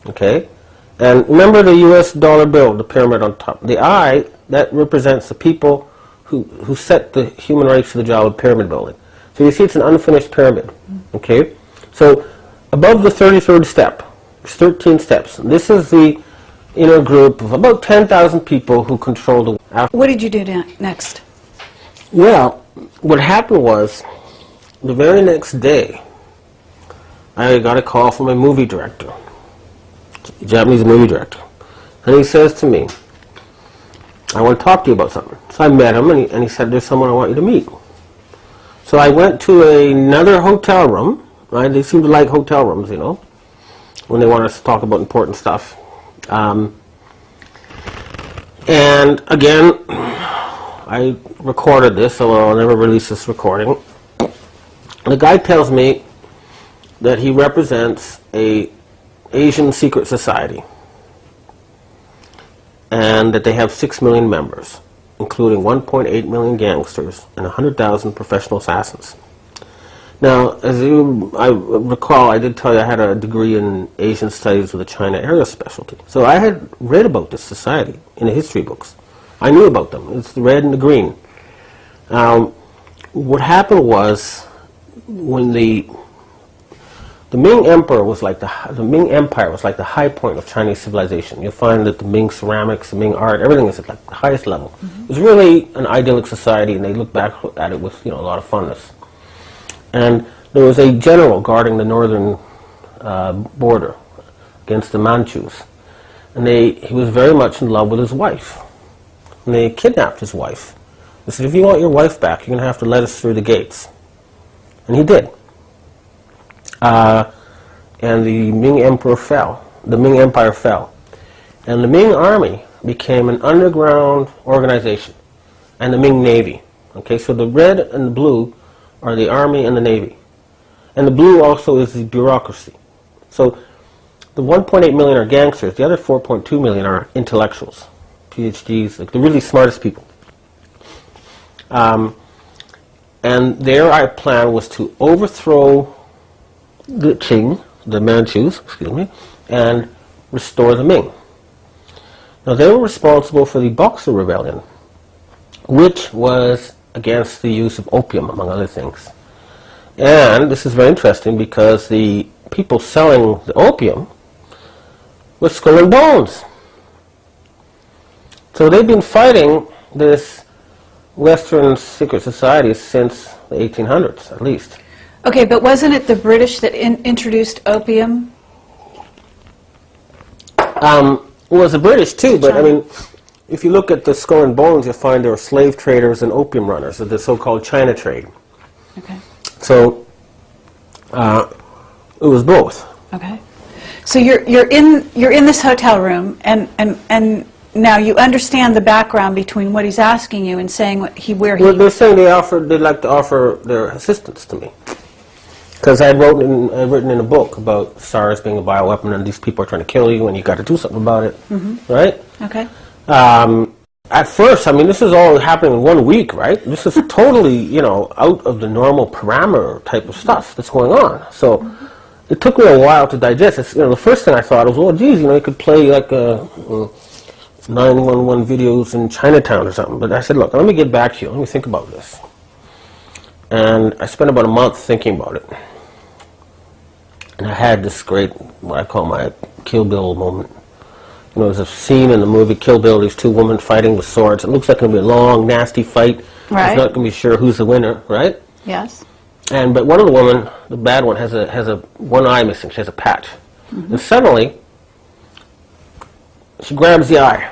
Okay? And remember the US dollar bill, the pyramid on top. The I, that represents the people who set the human rights to the job of pyramid building. So you see it's an unfinished pyramid. Okay? So above the 33rd step, there's 13 steps. And this is the inner group of about 10,000 people who control the world. What did you do next? Well, what happened was, the very next day, I got a call from a movie director, a Japanese movie director. And he says to me, I want to talk to you about something. So I met him, and he said, there's someone I want you to meet. So I went to another hotel room. Right? They seem to like hotel rooms, when they want us to talk about important stuff. And again, I recorded this, although I'll never release this recording. The guy tells me that he represents a Asian secret society, and that they have 6 million members, including 1.8 million gangsters and 100,000 professional assassins. Now, I recall, I did tell you I had a degree in Asian Studies with a China area specialty. So I had read about this society in the history books. I knew about them. It's the red and the green. What happened was, when the Ming Emperor was like the Ming Empire was like the high point of Chinese civilization. You'll find that the Ming ceramics, the Ming art, everything is at like the highest level. It was really an idyllic society, and they look back at it with a lot of fondness. And there was a general guarding the northern border against the Manchus, and he was very much in love with his wife. And they kidnapped his wife. They said, "If you want your wife back, you're going to have to let us through the gates." And he did. And the Ming Emperor fell. The Ming Empire fell. And the Ming Army became an underground organization, and the Ming Navy. Okay, so the red and the blue are the Army and the Navy. And the blue also is the bureaucracy. So the 1.8 million are gangsters. The other 4.2 million are intellectuals, PhDs, like the really smartest people. And their plan was to overthrow the Qing, the Manchus, excuse me, and restore the Ming. Now they were responsible for the Boxer Rebellion, which was against the use of opium, among other things. And this is very interesting because the people selling the opium were Skull and Bones. So they've been fighting this Western secret society since the 1800s, at least. Okay, but wasn't it the British that introduced opium? It was the British too, but I mean, if you look at the Skull and Bones, you'll find there were slave traders and opium runners of the so-called China trade. Okay. So it was both. Okay. So you're in this hotel room, and now you understand the background between what he's asking you and saying where he. Well, they're saying they'd like to offer their assistance to me, because I had written in a book about SARS being a bioweapon, and these people are trying to kill you, and you got to do something about it, right? Okay. At first, I mean, this is all happening in 1 week, right? This is totally, out of the normal parameter type of stuff that's going on. So it took me a while to digest. It's, the first thing I thought was, well, geez, you could play like 911 videos in Chinatown or something. But I said, look, let me get back to you. Let me think about this. And I spent about a month thinking about it. And I had this great, what I call my Kill Bill moment. There's a scene in the movie Kill Bill, these two women fighting with swords. It looks like it's going to be a long, nasty fight. Right. It's not going to be sure who's the winner, right? Yes. But one of the women, the bad one, has a one eye missing. She has a patch. And suddenly, she grabs the eye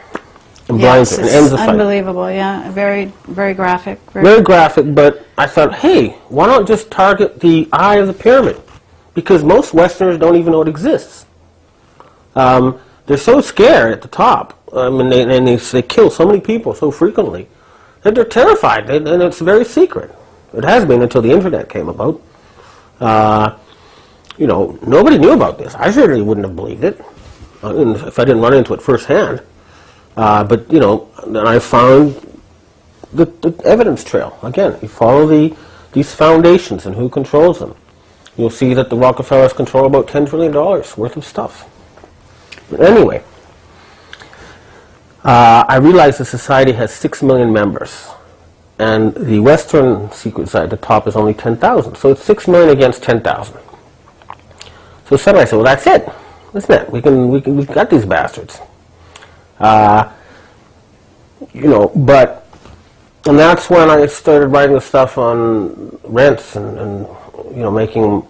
and blinds her and ends the fight. Unbelievable, yeah. Very, very graphic. Very graphic, but I thought, hey, why not just target the eye of the pyramid? Because most Westerners don't even know it exists. They're so scared at the top, and they kill so many people so frequently that they're terrified, and it's very secret. It has been until the internet came about. Nobody knew about this. I certainly wouldn't have believed it if I didn't run into it firsthand. But then I found the evidence trail. Again, you follow these foundations and who controls them. You'll see that the Rockefellers control about $10 trillion worth of stuff. But anyway, I realized the society has 6 million members, and the Western secret side, the top, is only 10,000. So it's 6 million against 10,000. So suddenly I said, well, that's it, isn't it? We've got these bastards. And that's when I started writing the stuff on rents and making.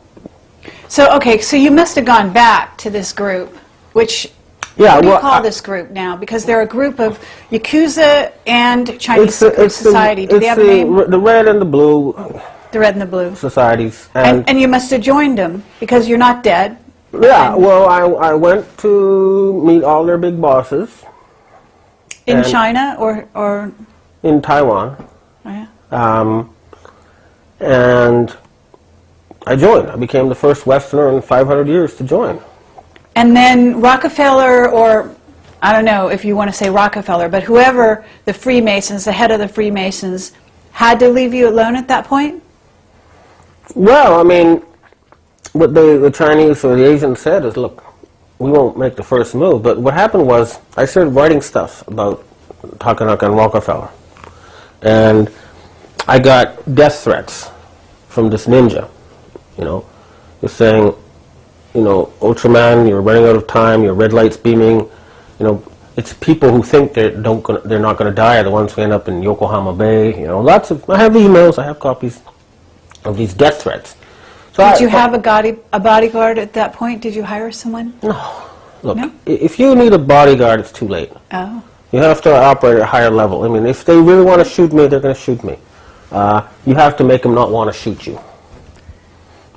So okay, so you must have gone back to this group. What do you call this group now? Because they're a group of Yakuza and Chinese secret society. Do they have a name? The red and the blue. The red and the blue. Societies. And you must have joined them because you're not dead. Yeah, well, I went to meet all their big bosses. In China or? In Taiwan. Oh, yeah. And I joined. I became the first Westerner in 500 years to join. And then Rockefeller, or I don't know if you want to say Rockefeller, but whoever the Freemasons, the head of the Freemasons, had to leave you alone at that point? Well, I mean, what the Chinese or the Asians said is, look, we won't make the first move. But what happened was I started writing stuff about Takanaka and Rockefeller. And I got death threats from this ninja, you know. He's saying, you know, Ultraman, you're running out of time, your red light's beaming. You know, it's people who think they're not going to die are the ones who end up in Yokohama Bay. You know, I have emails, I have copies of these death threats. So Did you have a bodyguard at that point? Did you hire someone? No. Look, No? if you need a bodyguard, it's too late. Oh. You have to operate at a higher level. I mean, if they really want to shoot me, they're going to shoot me. You have to make them not want to shoot you.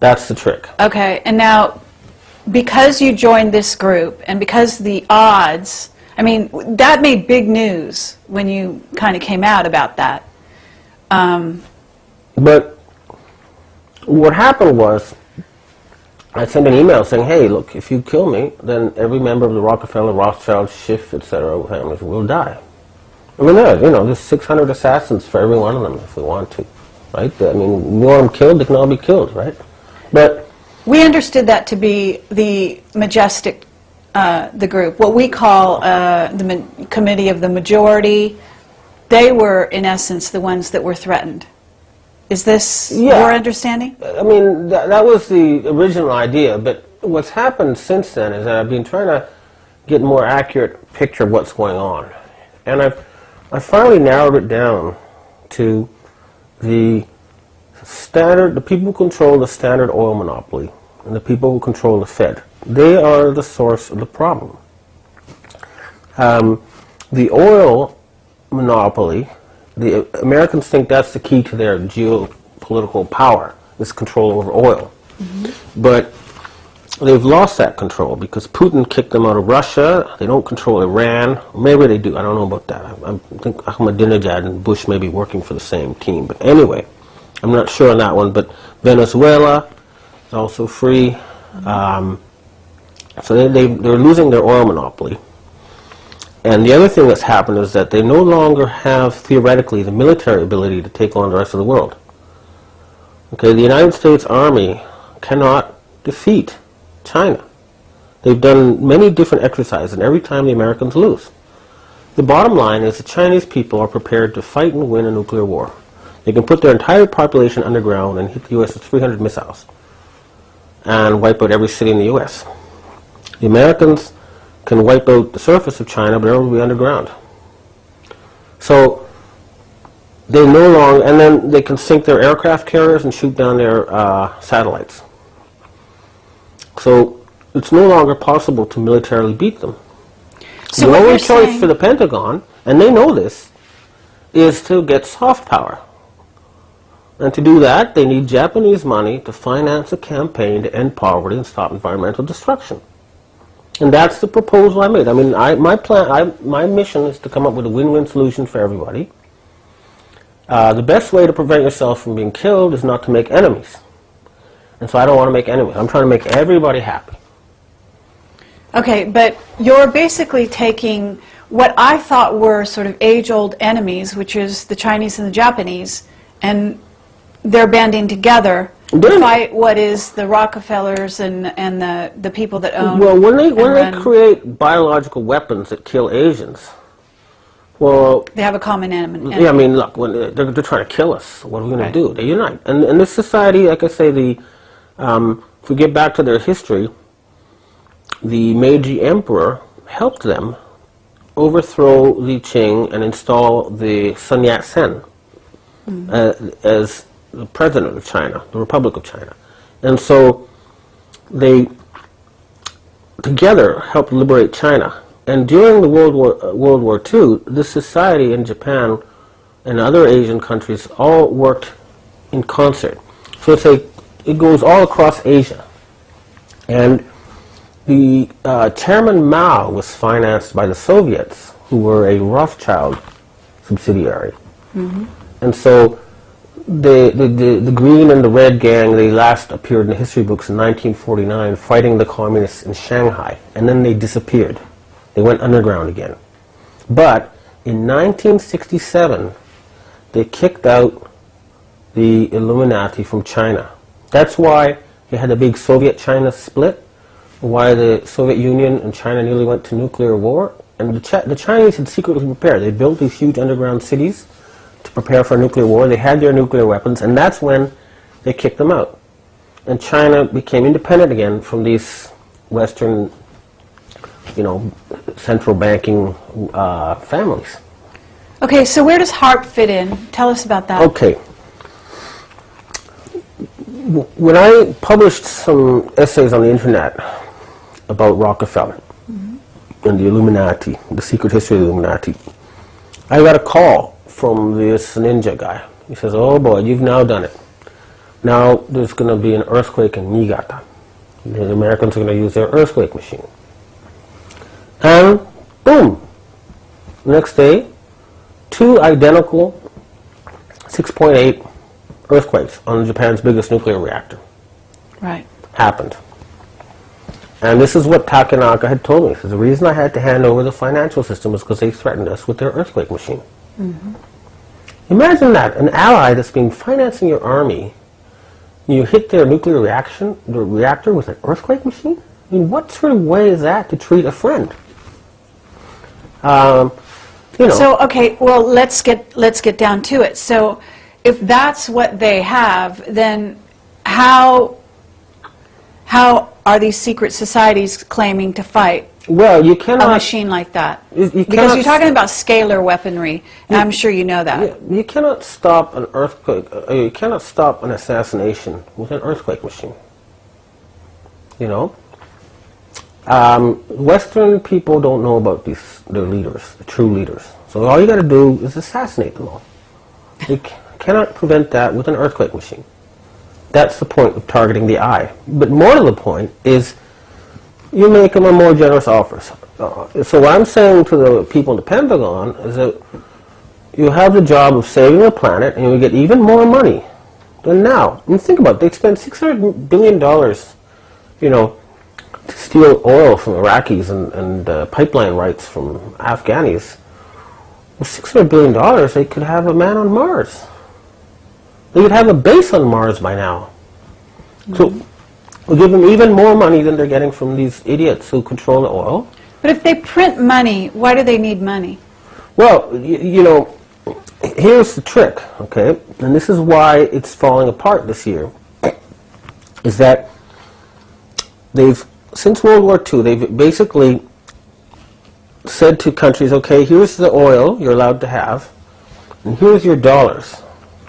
That's the trick. Okay, and now, because you joined this group, and because the odds, I mean, that made big news when you kind of came out about that. But what happened was, I sent an email saying, hey, look, if you kill me, then every member of the Rockefeller, Rothschild, Schiff, etc. families will die. I mean, there's 600 assassins for every one of them if we want to, right? I mean, we want them killed, they can all be killed, right? But we understood that to be the majestic, the group, what we call the Committee of the Majority. They were, in essence, the ones that were threatened. Is this your understanding? I mean, that was the original idea, but what's happened since then is that I've been trying to get a more accurate picture of what's going on. And I finally narrowed it down to the people who control the Standard Oil monopoly and the people who control the Fed. They are the source of the problem. The oil monopoly, the Americans think that's the key to their geopolitical power, is control over oil. Mm-hmm. But they've lost that control because Putin kicked them out of Russia. They don't control Iran. Maybe they do. I don't know about that. I think Ahmadinejad and Bush may be working for the same team. But anyway, I'm not sure on that one. But Venezuela is also free. So they're losing their oil monopoly. And the other thing that's happened is that they no longer have, theoretically, the military ability to take on the rest of the world. Okay, the United States Army cannot defeat China. They've done many different exercises, and every time the Americans lose. The bottom line is the Chinese people are prepared to fight and win a nuclear war. They can put their entire population underground and hit the U.S. with 300 missiles and wipe out every city in the U.S. The Americans can wipe out the surface of China, but it will be underground. So they no longer, and then they can sink their aircraft carriers and shoot down their satellites. So it's no longer possible to militarily beat them. So the only choice for the Pentagon, and they know this, is to get soft power. And to do that, they need Japanese money to finance a campaign to end poverty and stop environmental destruction. And that's the proposal I made. I mean, my mission is to come up with a win-win solution for everybody. The best way to prevent yourself from being killed is not to make enemies. And so I don't want to make enemies. I'm trying to make everybody happy. Okay, but you're basically taking what I thought were sort of age-old enemies, which is the Chinese and the Japanese, and they're banding together to fight what is the Rockefellers and the people that own. Well, when they create biological weapons that kill Asians, well, they have a common enemy. Yeah, I mean, look, when they're trying to kill us. What are we going to do? They unite, and this society, like I say, if we get back to their history, the Meiji Emperor helped them overthrow the Qing and install the Sun Yat-sen as the president of China, the Republic of China. And so they together helped liberate China. And during the World War II, this society in Japan and other Asian countries all worked in concert. So it goes all across Asia. And the Chairman Mao was financed by the Soviets, who were a Rothschild subsidiary. Mm-hmm. And so the green and the red gang, they last appeared in the history books in 1949 fighting the communists in Shanghai, and then they disappeared. They went underground again. But in 1967, they kicked out the Illuminati from China That's why you had the big Soviet-China split, why the Soviet Union and China nearly went to nuclear war. And the Chinese had secretly prepared. They built these huge underground cities to prepare for a nuclear war. They had their nuclear weapons, and that's when they kicked them out. And China became independent again from these Western, central banking families. Okay, so where does HARP fit in? Tell us about that. Okay. When I published some essays on the internet about Rockefeller and the Illuminati, the secret history of the Illuminati, I got a call from this ninja guy. He says, "Oh boy, you've now done it. Now there's going to be an earthquake in Niigata. The Americans are going to use their earthquake machine." And boom, next day, 2 identical 6.8 earthquakes on Japan's biggest nuclear reactor. Right. Happened. And this is what Takenaka had told me. He says, the reason I had to hand over the financial system was because they threatened us with their earthquake machine. Imagine that, an ally that's been financing your army, you hit their nuclear reactor with an earthquake machine? I mean, what sort of way is that to treat a friend? So, okay, well, let's get down to it. So, if that's what they have, then how are these secret societies claiming to fight well, you cannot, a machine like that? You because you're talking about scalar weaponry, and I'm sure you know that. You cannot stop an earthquake, you cannot stop an assassination with an earthquake machine. Western people don't know about their leaders, the true leaders. So all you got to do is assassinate them all. You cannot prevent that with an earthquake machine. That's the point of targeting the eye. But more to the point is you make them a more generous offers. So what I'm saying to the people in the Pentagon is that you have the job of saving the planet and you get even more money than now. I mean, think about it. They spend $600 billion, to steal oil from Iraqis and pipeline rights from Afghanis. With $600 billion, they could have a man on Mars. They would have a base on Mars by now. So we'll give them even more money than they're getting from these idiots who control the oil. But if they print money, why do they need money? Well, here's the trick, okay? And this is why it's falling apart this year, is that since World War II, they've basically said to countries, okay, here's the oil you're allowed to have, and here's your dollars,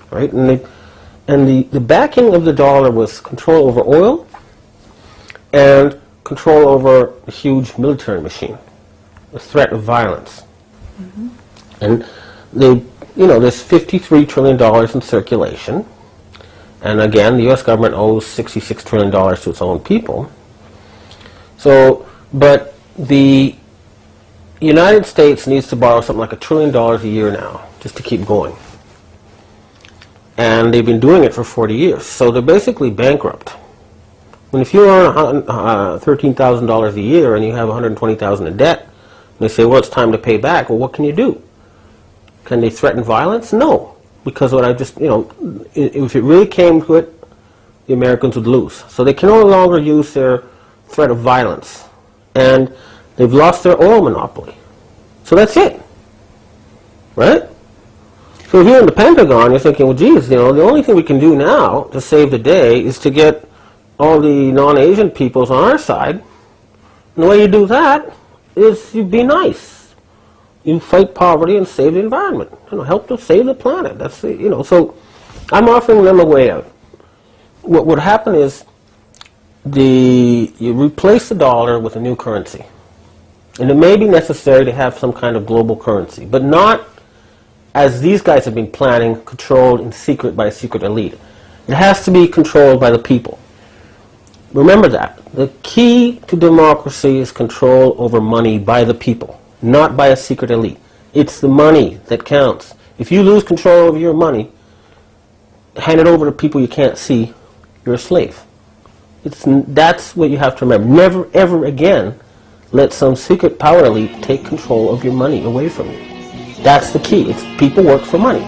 right? And the backing of the dollar was control over oil and control over a huge military machine, a threat of violence. And there's $53 trillion in circulation, and again, the U.S. government owes $66 trillion to its own people. So, but the United States needs to borrow something like $1 trillion a year now, just to keep going. And they've been doing it for 40 years. So they're basically bankrupt. When if you earn $13,000 a year and you have $120,000 in debt, and they say, well, it's time to pay back, well, what can you do? Can they threaten violence? No. Because what I just, if it really came to it, the Americans would lose. So they can no longer use their threat of violence. And they've lost their oil monopoly. So that's it. Right? So here in the Pentagon, you're thinking, well, geez, the only thing we can do now to save the day is to get all the non-Asian peoples on our side. And the way you do that is you be nice. You fight poverty and save the environment. Help to save the planet. That's So I'm offering them a way out. What would happen is you replace the dollar with a new currency. And it may be necessary to have some kind of global currency, but not as these guys have been planning, controlled in secret by a secret elite. It has to be controlled by the people. Remember that. The key to democracy is control over money by the people, not by a secret elite. It's the money that counts. If you lose control over your money, hand it over to people you can't see, you're a slave. That's what you have to remember. Never, ever again let some secret power elite take control of your money away from you. That's the key. People work for money.